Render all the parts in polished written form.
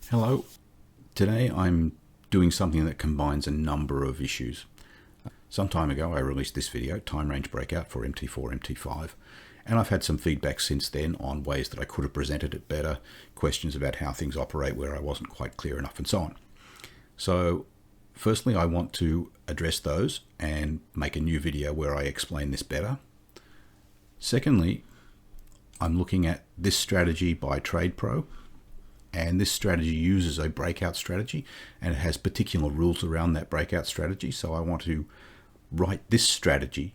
Hello. Today I'm doing something that combines a number of issues. Some time ago I released this video, Time Range Breakout for MT4, MT5, and I've had some feedback since then on ways that I could have presented it better, questions about how things operate where I wasn't quite clear enough, and so on. So firstly, I want to address those and make a new video where I explain this better. Secondly, I'm looking at this strategy by TradePro. And this strategy uses a breakout strategy, and it has particular rules around that breakout strategy. So I want to write this strategy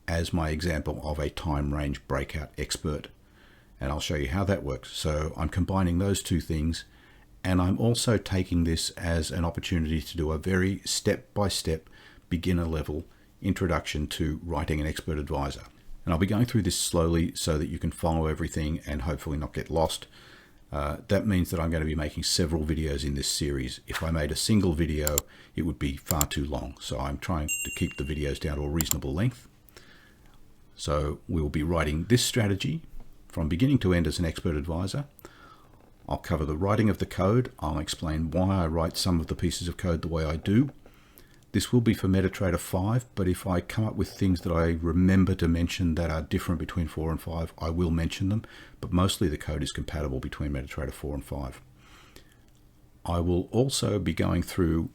as my example of a time range breakout expert. And I'll show you how that works. So I'm combining those two things, and I'm also taking this as an opportunity to do a very step-by-step beginner level introduction to writing an expert advisor. And I'll be going through this slowly so that you can follow everything and hopefully not get lost. That means that I'm going to be making several videos in this series. If I made a single video, it would be far too long. So I'm trying to keep the videos down to a reasonable length. So we'll be writing this strategy from beginning to end as an expert advisor. I'll cover the writing of the code. I'll explain why I write some of the pieces of code the way I do. This will be for Metatrader 5, but if I come up with things that I remember to mention that are different between 4 and 5, I will mention them, but mostly the code is compatible between Metatrader 4 and 5. I will also be going through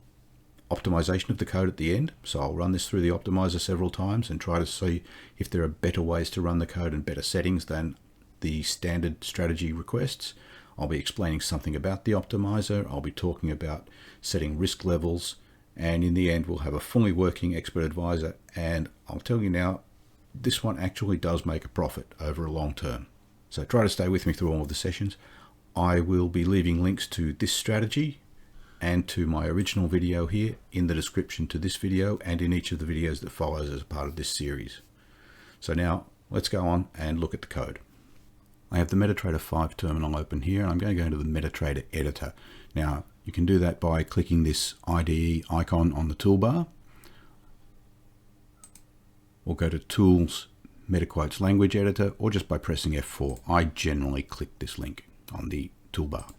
optimization of the code at the end, so I'll run this through the optimizer several times and try to see if there are better ways to run the code and better settings than the standard strategy requests. I'll be explaining something about the optimizer. I'll be talking about setting risk levels. And in the end, we'll have a fully working expert advisor. And I'll tell you now, this one actually does make a profit over a long term. So try to stay with me through all of the sessions. I will be leaving links to this strategy and to my original video here in the description to this video and in each of the videos that follows as a part of this series. So now let's go on and look at the code. I have the Metatrader 5 terminal open here, and I'm going to go into the Metatrader editor. Now, you can do that by clicking this IDE icon on the toolbar, or go to Tools, MetaQuotes Language Editor, or just by pressing F4. I generally click this link on the toolbar.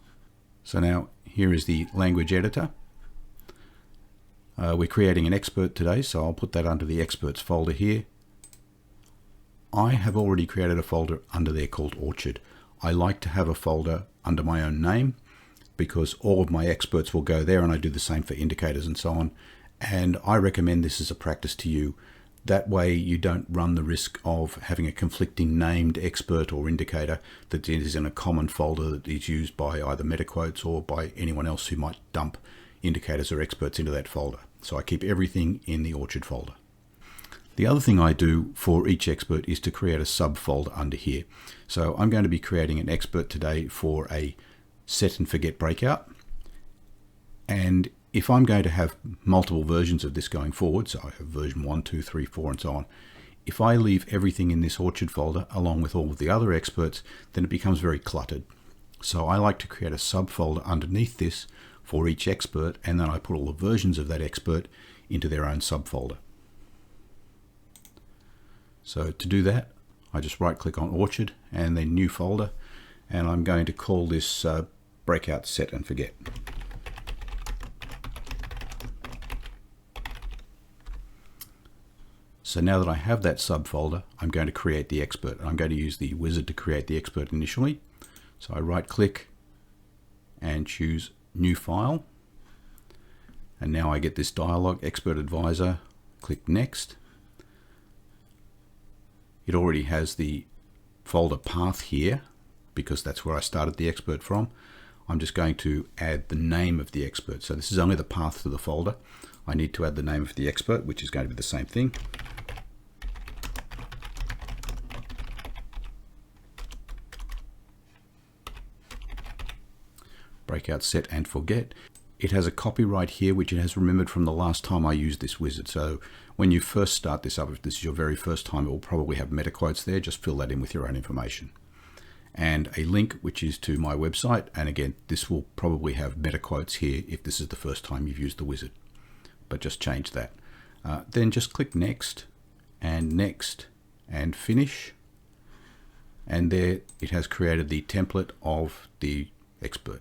So now here is the language editor. We're creating an expert today, so I'll put that under the experts folder here. I have already created a folder under there called Orchard. I like to have a folder under my own name, because all of my experts will go there, and I do the same for indicators and so on. And I recommend this as a practice to you. That way you don't run the risk of having a conflicting named expert or indicator that is in a common folder that is used by either MetaQuotes or by anyone else who might dump indicators or experts into that folder. So I keep everything in the Orchard folder. The other thing I do for each expert is to create a subfolder under here. So I'm going to be creating an expert today for a set and forget breakout, and if I'm going to have multiple versions of this going forward, so I have version 1, 2, 3, 4 and so on, if I leave everything in this Orchard folder along with all of the other experts, then it becomes very cluttered. So I like to create a subfolder underneath this for each expert, and then I put all the versions of that expert into their own subfolder. So to do that, I just right click on Orchard and then new folder, and I'm going to call this Breakout Set and Forget. So now that I have that subfolder, I'm going to create the expert. I'm going to use the wizard to create the expert initially. So I right click and choose New File. And now I get this dialog, Expert Advisor. Click Next. It already has the folder path here, because that's where I started the expert from. I'm just going to add the name of the expert. So this is only the path to the folder. I need to add the name of the expert, which is going to be the same thing. Breakout Set and Forget. It has a copyright here, which it has remembered from the last time I used this wizard. So when you first start this up, if this is your very first time, it will probably have MetaQuotes there. Just fill that in with your own information. And a link which is to my website, and again this will probably have MetaQuotes here if this is the first time you've used the wizard, but just change that. Then just click Next and Finish, and there it has created the template of the expert.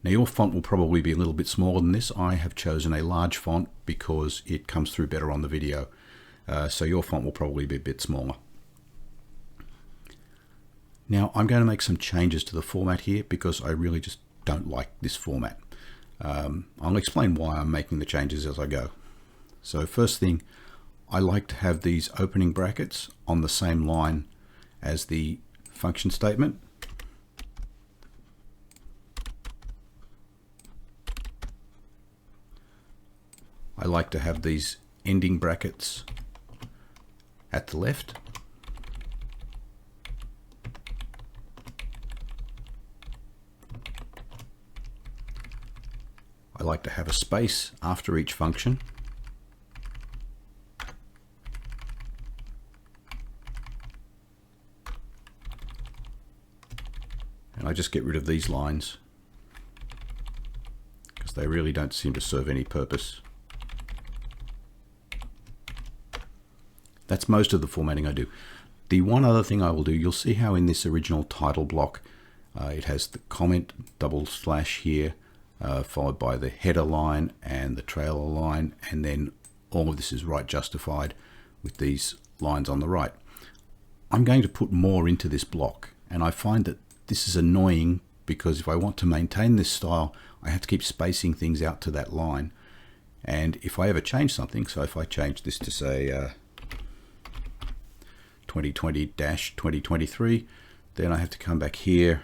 Now your font will probably be a little bit smaller than this. I have chosen a large font because it comes through better on the video. So your font will probably be a bit smaller. Now I'm going to make some changes to the format here because I really just don't like this format. I'll explain why I'm making the changes as I go. So first thing, I like to have these opening brackets on the same line as the function statement. I like to have these ending brackets at the left. I like to have a space after each function. And I just get rid of these lines because they really don't seem to serve any purpose. That's most of the formatting I do. The one other thing I will do, you'll see how in this original title block, it has the comment / here, followed by the header line and the trailer line, and then all of this is right justified with these lines on the right. I'm going to put more into this block, and I find that this is annoying because if I want to maintain this style, I have to keep spacing things out to that line. And if I ever change something, so if I change this to say 2020-2023, then I have to come back here,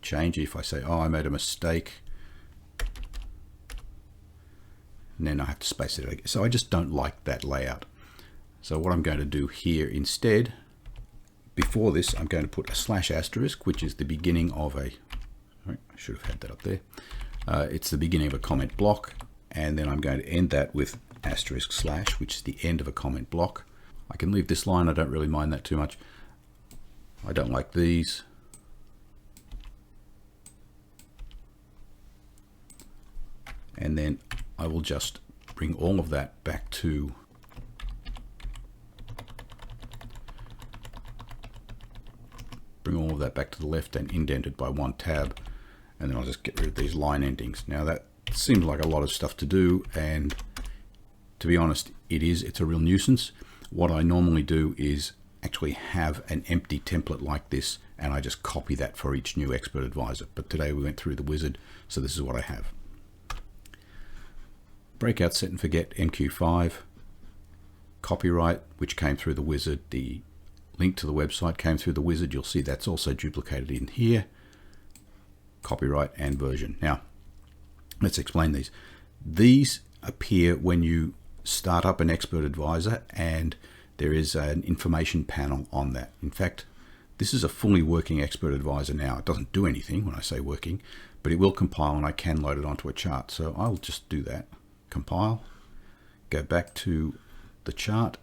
change it. If I say, oh, I made a mistake, and then I have to space it again. So I just don't like that layout. So what I'm going to do here instead, before this, I'm going to put a /*, which is the beginning of a, I should have had that up there. It's the beginning of a comment block, and then I'm going to end that with */, which is the end of a comment block. I can leave this line, I don't really mind that too much. I don't like these. And then I will just bring all of that back to the left and indented by one tab, and then I'll just get rid of these line endings. Now that seems like a lot of stuff to do, and to be honest, it's a real nuisance. What I normally do is actually have an empty template like this, and I just copy that for each new expert advisor. But today we went through the wizard, so this is what I have. Breakout set and forget MQ5, copyright, which came through the wizard. The link to the website came through the wizard. You'll see that's also duplicated in here. Copyright and version. Now, let's explain these. These appear when you start up an expert advisor, and there is an information panel on that. In fact, this is a fully working expert advisor now. It doesn't do anything when I say working, but it will compile and I can load it onto a chart. So I'll just do that. Compile, go back to the chart.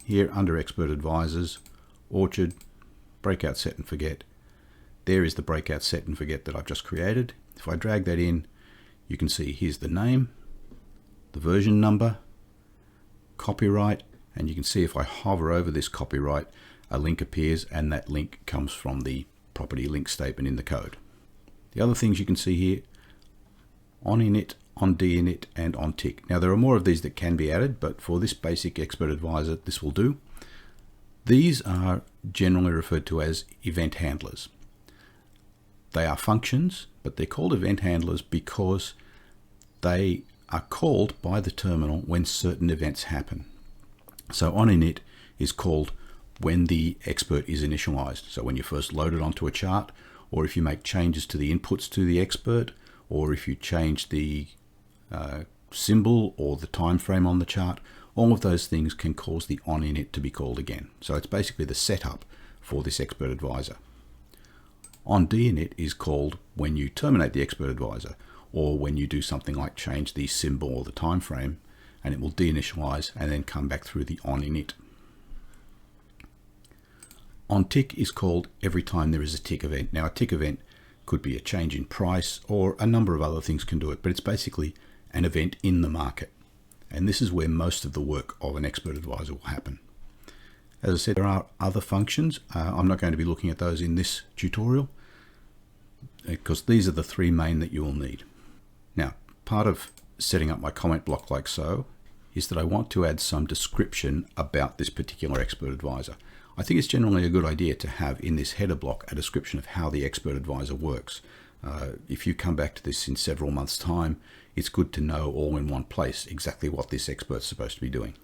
Here under expert advisors, orchard, breakout set and forget. There is the breakout set and forget that I've just created. If I drag that in, you can see here's the name, the version number, copyright, and you can see if I hover over this copyright, a link appears, and that link comes from the property link statement in the code. The other things you can see here, on init, on dinit, and on tick. Now there are more of these that can be added, but for this basic expert advisor, this will do. These are generally referred to as event handlers. They are functions, but they're called event handlers because they are called by the terminal when certain events happen. So on init is called when the expert is initialized. So when you first load it onto a chart, or if you make changes to the inputs to the expert, or if you change the symbol or the time frame on the chart, all of those things can cause the on init to be called again. So it's basically the setup for this expert advisor. On dinit is called when you terminate the expert advisor, or when you do something like change the symbol or the time frame, and it will deinitialize and then come back through the on init. On tick is called every time there is a tick event. Now a tick event could be a change in price, or a number of other things can do it, but it's basically an event in the market. And this is where most of the work of an expert advisor will happen. As I said, there are other functions. I'm not going to be looking at those in this tutorial. because these are the three main that you will need. Now, part of setting up my comment block like so is that I want to add some description about this particular expert advisor. I think it's generally a good idea to have in this header block a description of how the expert advisor works. If you come back to this in several months' time, it's good to know all in one place exactly what this expert's supposed to be doing.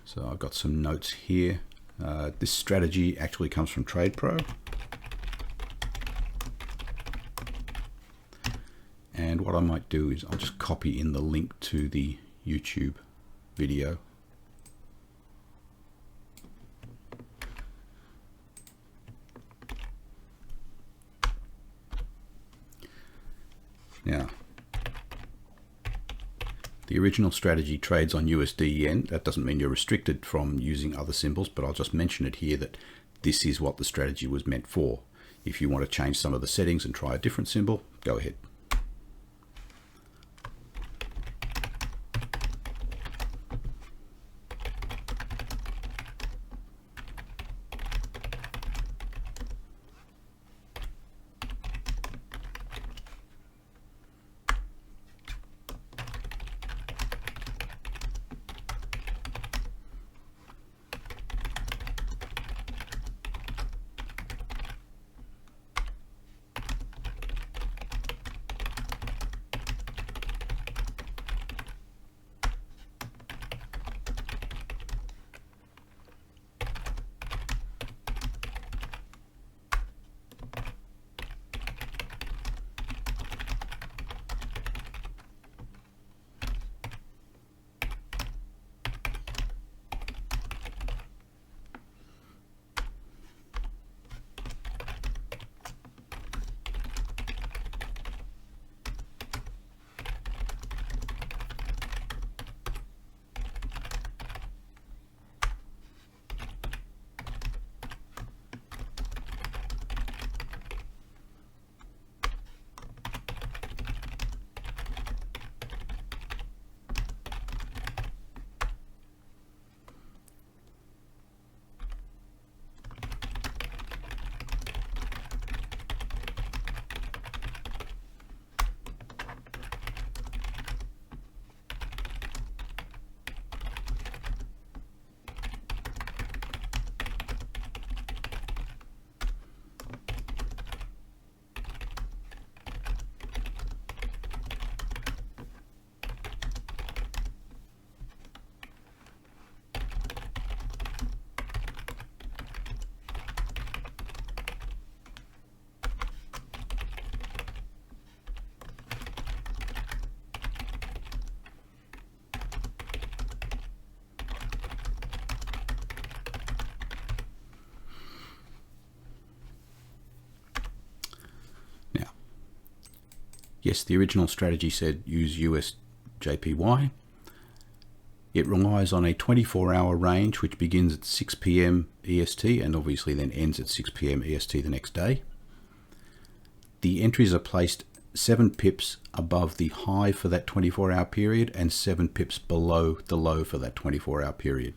So I've got some notes here. This strategy actually comes from TradePro. And what I might do is I'll just copy in the link to the YouTube video. Now, the original strategy trades on USD yen. That doesn't mean you're restricted from using other symbols, but I'll just mention it here that this is what the strategy was meant for. If you want to change some of the settings and try a different symbol, go ahead. Yes, the original strategy said use USDJPY. It relies on a 24-hour range which begins at 6 p.m. EST and obviously then ends at 6 p.m. EST the next day. The entries are placed 7 pips above the high for that 24-hour period and 7 pips below the low for that 24-hour period.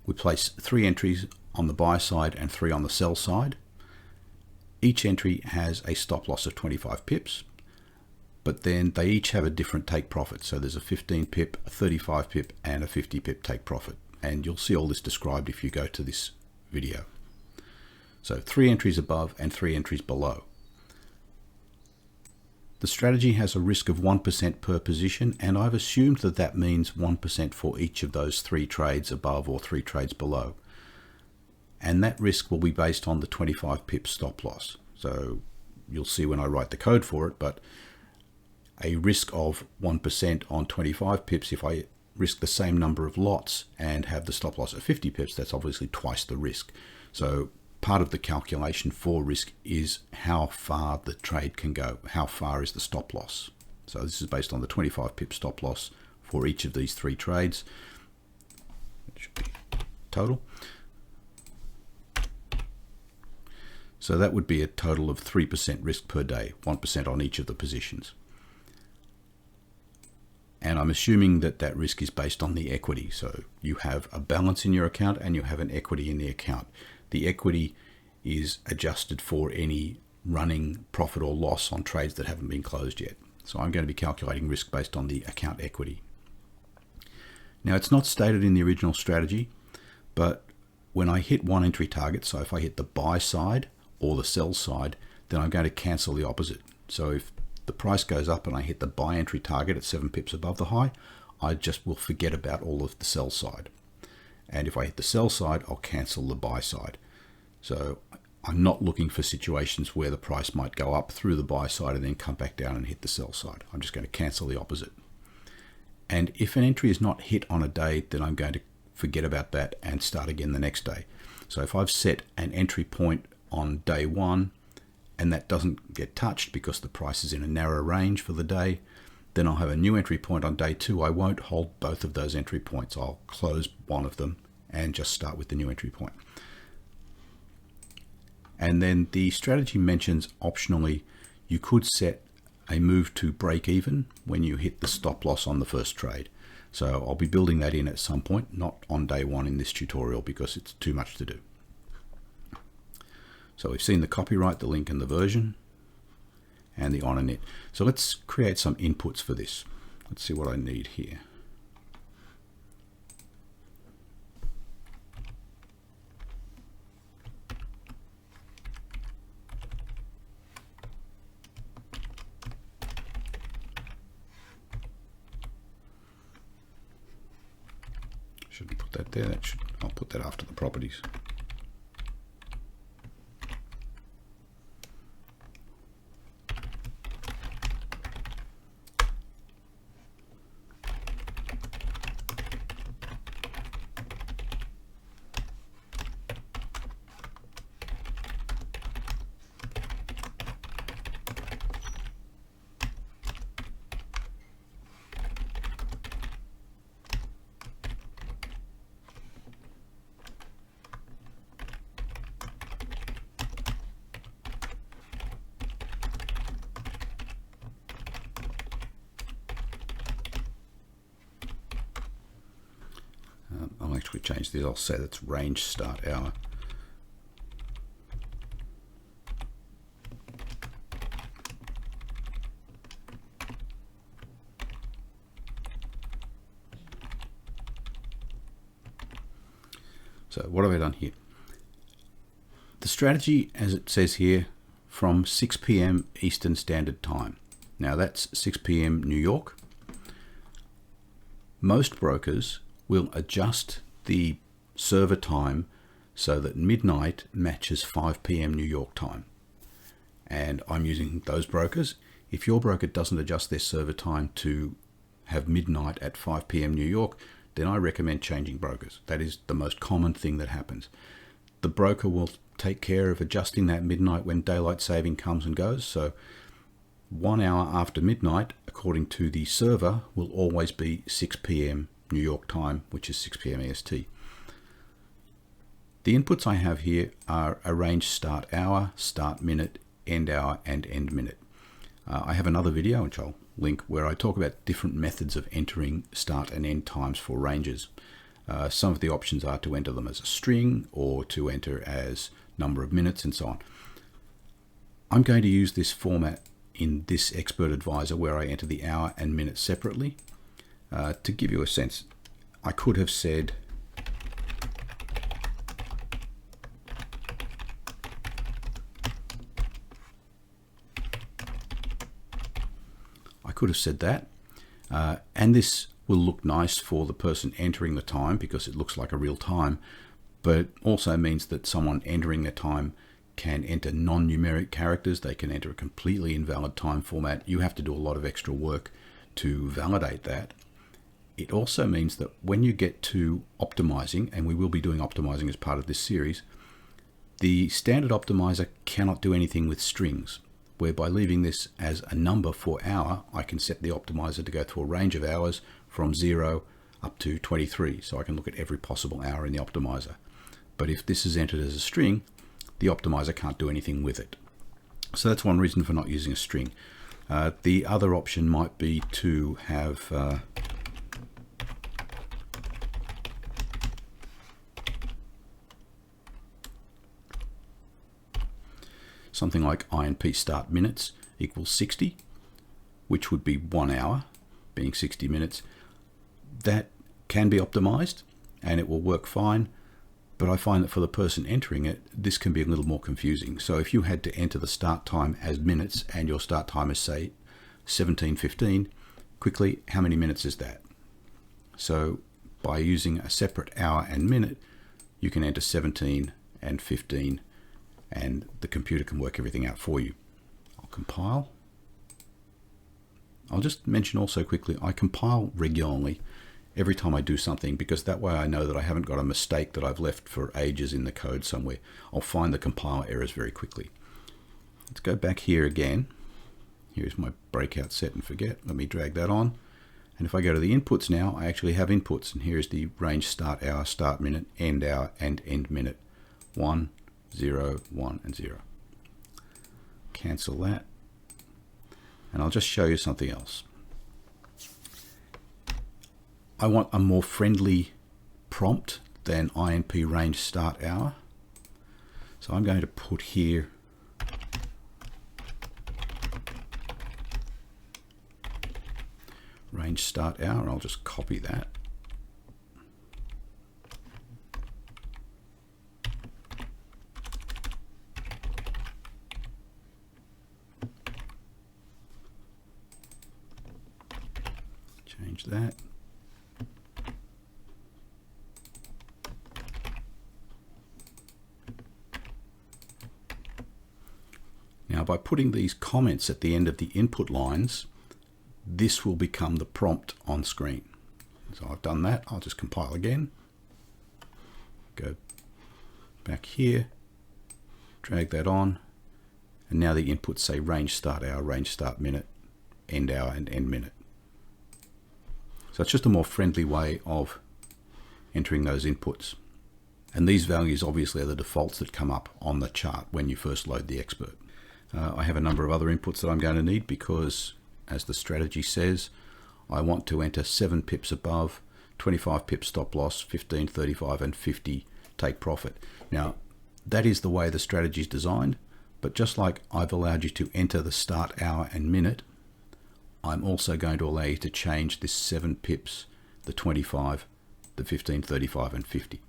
We place 3 entries on the buy side and 3 on the sell side. Each entry has a stop loss of 25 pips, but then they each have a different take profit. So there's a 15 pip, a 35 pip, and a 50 pip take profit. And you'll see all this described if you go to this video. So 3 entries above and 3 entries below. The strategy has a risk of 1% per position, and I've assumed that that means 1% for each of those 3 trades above or 3 trades below. And that risk will be based on the 25 pip stop loss. So you'll see when I write the code for it, but a risk of 1% on 25 pips, if I risk the same number of lots and have the stop loss of 50 pips, that's obviously twice the risk. So part of the calculation for risk is how far the trade can go. How far is the stop loss? So this is based on the 25 pip stop loss for each of these 3 trades. It should be total. So that would be a total of 3% risk per day, 1% on each of the positions. And I'm assuming that that risk is based on the equity. So you have a balance in your account and you have an equity in the account. The equity is adjusted for any running profit or loss on trades that haven't been closed yet. So I'm going to be calculating risk based on the account equity. Now, it's not stated in the original strategy, but when I hit one entry target, so if I hit the buy side or the sell side, then I'm going to cancel the opposite. So if the price goes up and I hit the buy entry target at 7 pips above the high, I just will forget about all of the sell side. And if I hit the sell side, I'll cancel the buy side. So I'm not looking for situations where the price might go up through the buy side and then come back down and hit the sell side. I'm just going to cancel the opposite. And if an entry is not hit on a day, then I'm going to forget about that and start again the next day. So if I've set an entry point on day one and that doesn't get touched because the price is in a narrow range for the day, then I'll have a new entry point on day two. I won't hold both of those entry points. I'll close one of them and just start with the new entry point. And then the strategy mentions optionally you could set a move to break even when you hit the stop loss on the first trade. So I'll be building that in at some point, not on day one in this tutorial because it's too much to do. So we've seen the copyright, the link and the version, and the on and it. So let's create some inputs for this. Let's see what I need here. Shouldn't put that there. I'll put that after the properties. I'll actually change this. I'll say that's range start hour. So what have I done here? The strategy, as it says here, from 6 p.m. Eastern Standard Time. Now that's 6 p.m. New York. Most brokers will adjust the server time so that midnight matches 5 p.m. New York time. And I'm using those brokers. If your broker doesn't adjust their server time to have midnight at 5 p.m. New York, then I recommend changing brokers. That is the most common thing that happens. The broker will take care of adjusting that midnight when daylight saving comes and goes. So 1 hour after midnight, according to the server, will always be 6 p.m. New York time, which is 6 p.m. EST. The inputs I have here are a range start hour, start minute, end hour, and end minute. I have another video, which I'll link, where I talk about different methods of entering start and end times for ranges. Some of the options are to enter them as a string or to enter as number of minutes and so on. I'm going to use this format in this Expert Advisor where I enter the hour and minute separately. To give you a sense, I could have said that, and this will look nice for the person entering the time because it looks like a real time, but it also means that someone entering the time can enter non-numeric characters. They can enter a completely invalid time format. You have to do a lot of extra work to validate that. It also means that when you get to optimizing, and we will be doing optimizing as part of this series, the standard optimizer cannot do anything with strings, where by leaving this as a number for hour, I can set the optimizer to go through a range of hours from 0 up to 23. So I can look at every possible hour in the optimizer. But if this is entered as a string, the optimizer can't do anything with it. So that's one reason for not using a string. The other option might be to have something like INP start minutes equals 60, which would be 1 hour, being 60 minutes. That can be optimized and it will work fine, but I find that for the person entering it, this can be a little more confusing. So if you had to enter the start time as minutes and your start time is, say, 17:15, quickly, how many minutes is that? So by using a separate hour and minute, you can enter 17 and 15 and the computer can work everything out for you. I'll compile. I'll just mention also quickly, I compile regularly every time I do something, because that way I know that I haven't got a mistake that I've left for ages in the code somewhere. I'll find the compiler errors very quickly. Let's go back here again. Here's my breakout set and forget. Let me drag that on. And if I go to the inputs now, I actually have inputs. And here's the range start hour, start minute, end hour, and end minute. 1, 0, 1, and 0. Cancel that. And I'll just show you something else. I want a more friendly prompt than INP range start hour. So I'm going to put here range start hour. I'll just copy that. Change that. Now by putting these comments at the end of the input lines, this will become the prompt on screen. So I've done that. I'll just compile again. Go back here, drag that on, and now the inputs say range start hour, range start minute, end hour, and end minute. So it's just a more friendly way of entering those inputs. And these values obviously are the defaults that come up on the chart when you first load the expert. I have a number of other inputs that I'm going to need because, as the strategy says, I want to enter 7 pips above, 25 pips stop loss, 15, 35, and 50 take profit. Now, that is the way the strategy is designed, but just like I've allowed you to enter the start hour and minute, I'm also going to allow you to change this 7 pips, the 25, the 15, 35, and 50.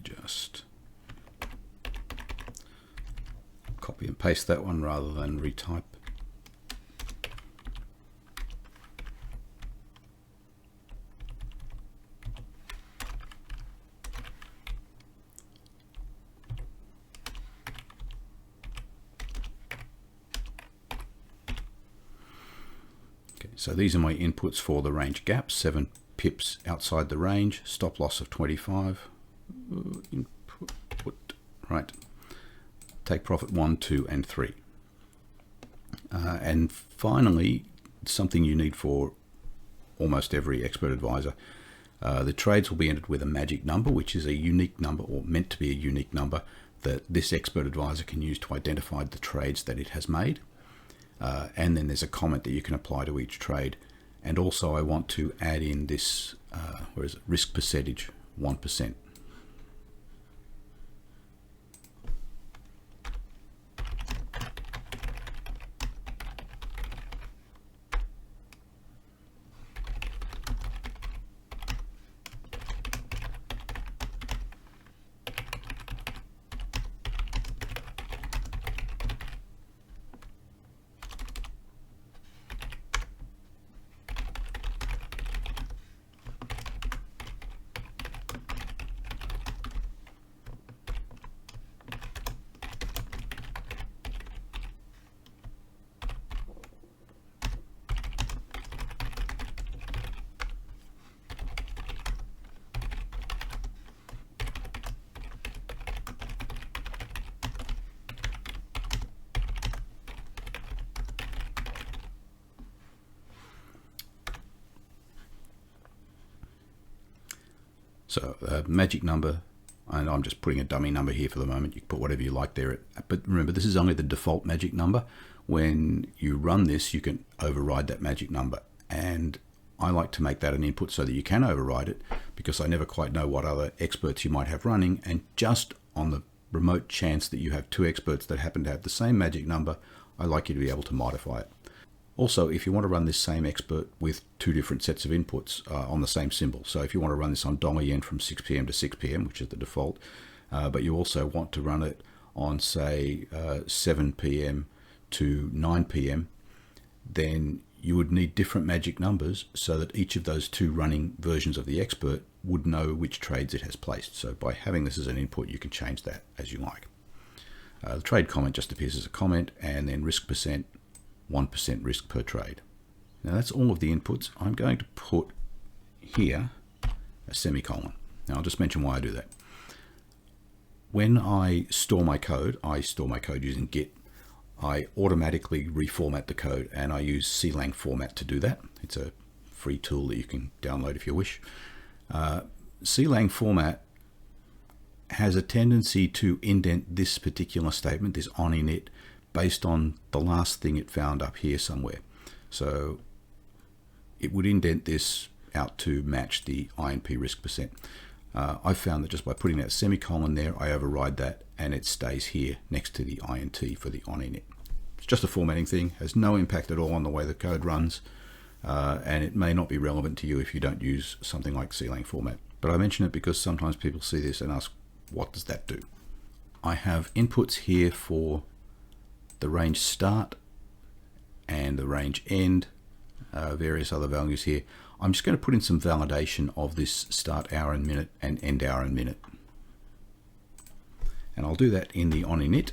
Just copy and paste that one rather than retype. Okay, so these are my inputs for the range gaps, 7 pips outside the range, stop loss of 25. Input, right, take profit 1, 2, and 3. And finally, something you need for almost every expert advisor, the trades will be entered with a magic number, which is a unique number, or meant to be a unique number, that this expert advisor can use to identify the trades that it has made. And then there's a comment that you can apply to each trade. And also I want to add in this risk percentage, 1%. So magic number, and I'm just putting a dummy number here for the moment. You can put whatever you like there. But remember, this is only the default magic number. When you run this, you can override that magic number. And I like to make that an input so that you can override it, because I never quite know what other experts you might have running. And just on the remote chance that you have two experts that happen to have the same magic number, I like you to be able to modify it. Also, if you want to run this same expert with two different sets of inputs on the same symbol, so if you want to run this on dollar yen from 6 p.m. to 6 p.m., which is the default, but you also want to run it on, say, 7 p.m. to 9 p.m., then you would need different magic numbers so that each of those two running versions of the expert would know which trades it has placed. So by having this as an input, you can change that as you like. The trade comment just appears as a comment, and then risk percent, 1% risk per trade. Now that's all of the inputs. I'm going to put here a semicolon. Now I'll just mention why I do that. When I store my code using Git. I automatically reformat the code, and I use CLang format to do that. It's a free tool that you can download if you wish. CLang format has a tendency to indent this particular statement, this on init, based on the last thing it found up here somewhere. So it would indent this out to match the INP risk percent. I've found that just by putting that semicolon there, I override that, and it stays here next to the INT for the on init. It's just a formatting thing, has no impact at all on the way the code runs, and it may not be relevant to you if you don't use something like CLang format. But I mention it because sometimes people see this and ask, what does that do? I have inputs here for the range start and the range end, various other values here. I'm just going to put in some validation of this start hour and minute and end hour and minute. And I'll do that in the on init.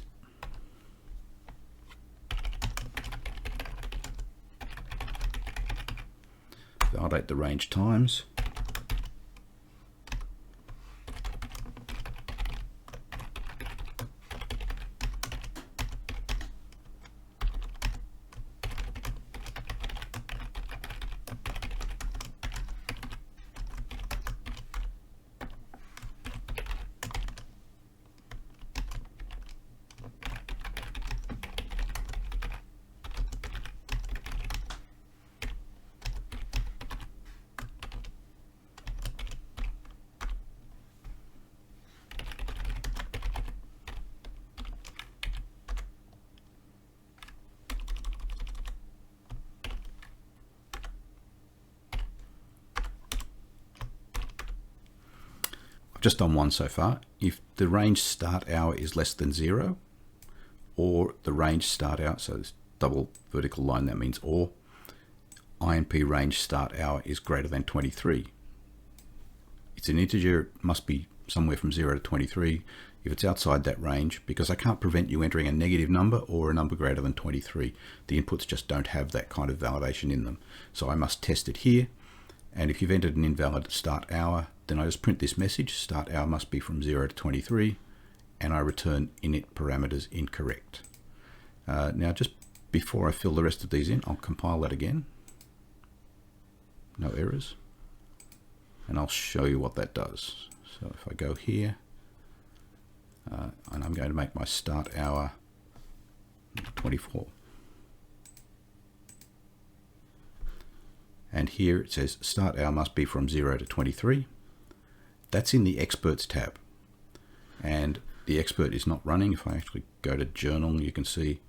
Validate the range times. I've just done one so far. If the range start hour is less than 0, or the range start hour, so this double vertical line, that means or, INP range start hour is greater than 23. It's an integer, it must be somewhere from 0 to 23. If it's outside that range, because I can't prevent you entering a negative number or a number greater than 23, the inputs just don't have that kind of validation in them. So I must test it here, and if you've entered an invalid start hour, then I just print this message, start hour must be from 0 to 23, and I return init parameters incorrect. Now just before I fill the rest of these in, I'll compile that again. No errors. And I'll show you what that does. So if I go here, and I'm going to make my start hour 24. And here it says start hour must be from 0 to 23. That's in the experts tab, and the expert is not running. If I actually go to journal, you can see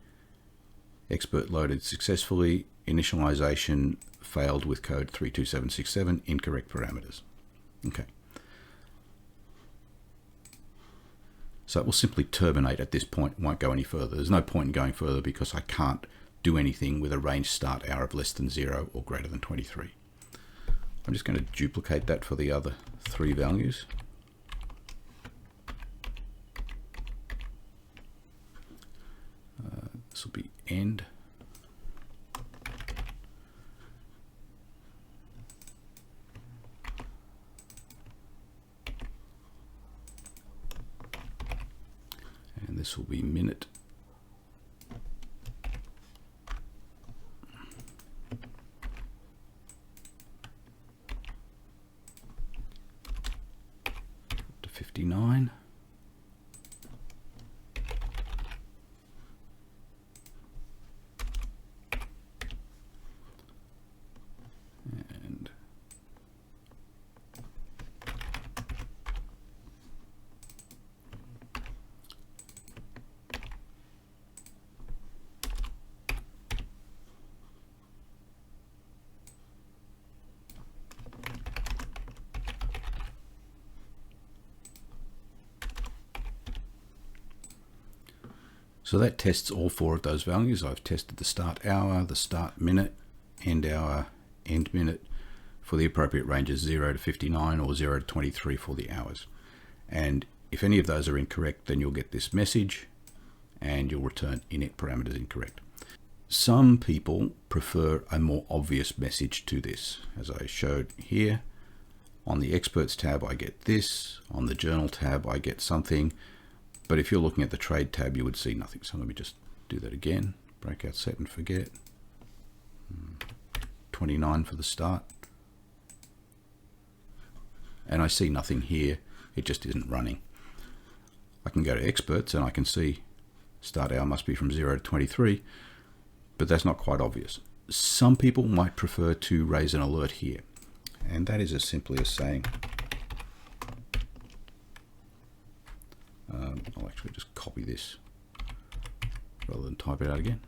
expert loaded successfully, initialization failed with code 32767, incorrect parameters. Okay. So it will simply terminate at this point, won't go any further. There's no point in going further because I can't do anything with a range start hour of less than 0 or greater than 23. I'm just going to duplicate that for the other 3 values. This will be end. And this will be minute. 59. And so that tests all four of those values. I've tested the start hour, the start minute, end hour, end minute for the appropriate ranges 0 to 59 or 0 to 23 for the hours. And if any of those are incorrect, then you'll get this message and you'll return init parameters incorrect. Some people prefer a more obvious message to this. As I showed here, on the experts tab I get this, on the journal tab I get something, but if you're looking at the trade tab you would see nothing. So let me just do that again. Breakout, set and forget. 29 for the start. And I see nothing here. It just isn't running. I can go to experts and I can see start hour must be from 0 to 23, but that's not quite obvious. Some people might prefer to raise an alert here, and that is as simply as saying, I'll actually just copy this rather than type it out again.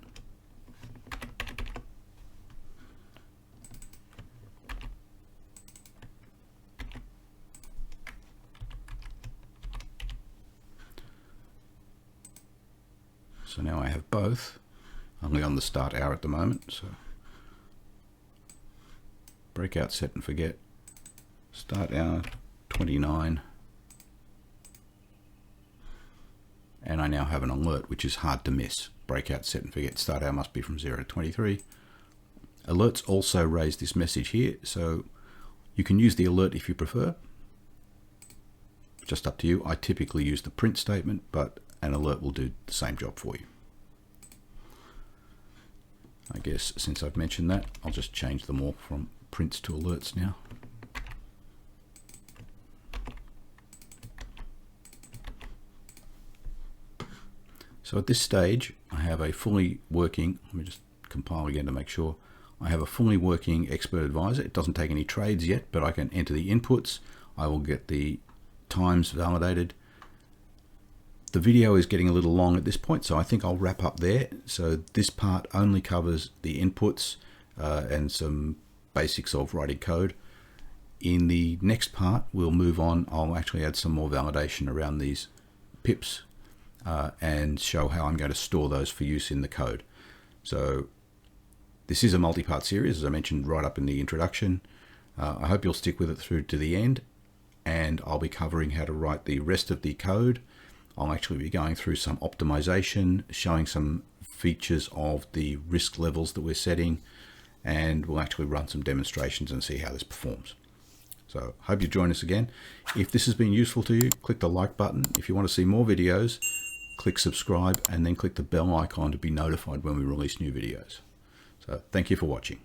So now I have both, only on the start hour at the moment. So breakout, set and forget, start hour 29, and I now have an alert which is hard to miss. Breakout, set and forget, start hour must be from 0 to 23. Alerts also raise this message here, so you can use the alert if you prefer. Just up to you. I typically use the print statement, but an alert will do the same job for you. I guess since I've mentioned that, I'll just change them all from prints to alerts now. So at this stage, I have a fully working, let me just compile again to make sure, I have a fully working expert advisor. It doesn't take any trades yet, but I can enter the inputs. I will get the times validated. The video is getting a little long at this point, so I think I'll wrap up there. So this part only covers the inputs and some basics of writing code. In the next part, we'll move on. I'll actually add some more validation around these pips and show how I'm going to store those for use in the code. So this is a multi-part series, as I mentioned right up in the introduction. I hope you'll stick with it through to the end, and I'll be covering how to write the rest of the code. I'll actually be going through some optimization, showing some features of the risk levels that we're setting, and we'll actually run some demonstrations and see how this performs. So hope you join us again. If this has been useful to you, click the like button. If you want to see more videos, click subscribe and then click the bell icon to be notified when we release new videos. So thank you for watching.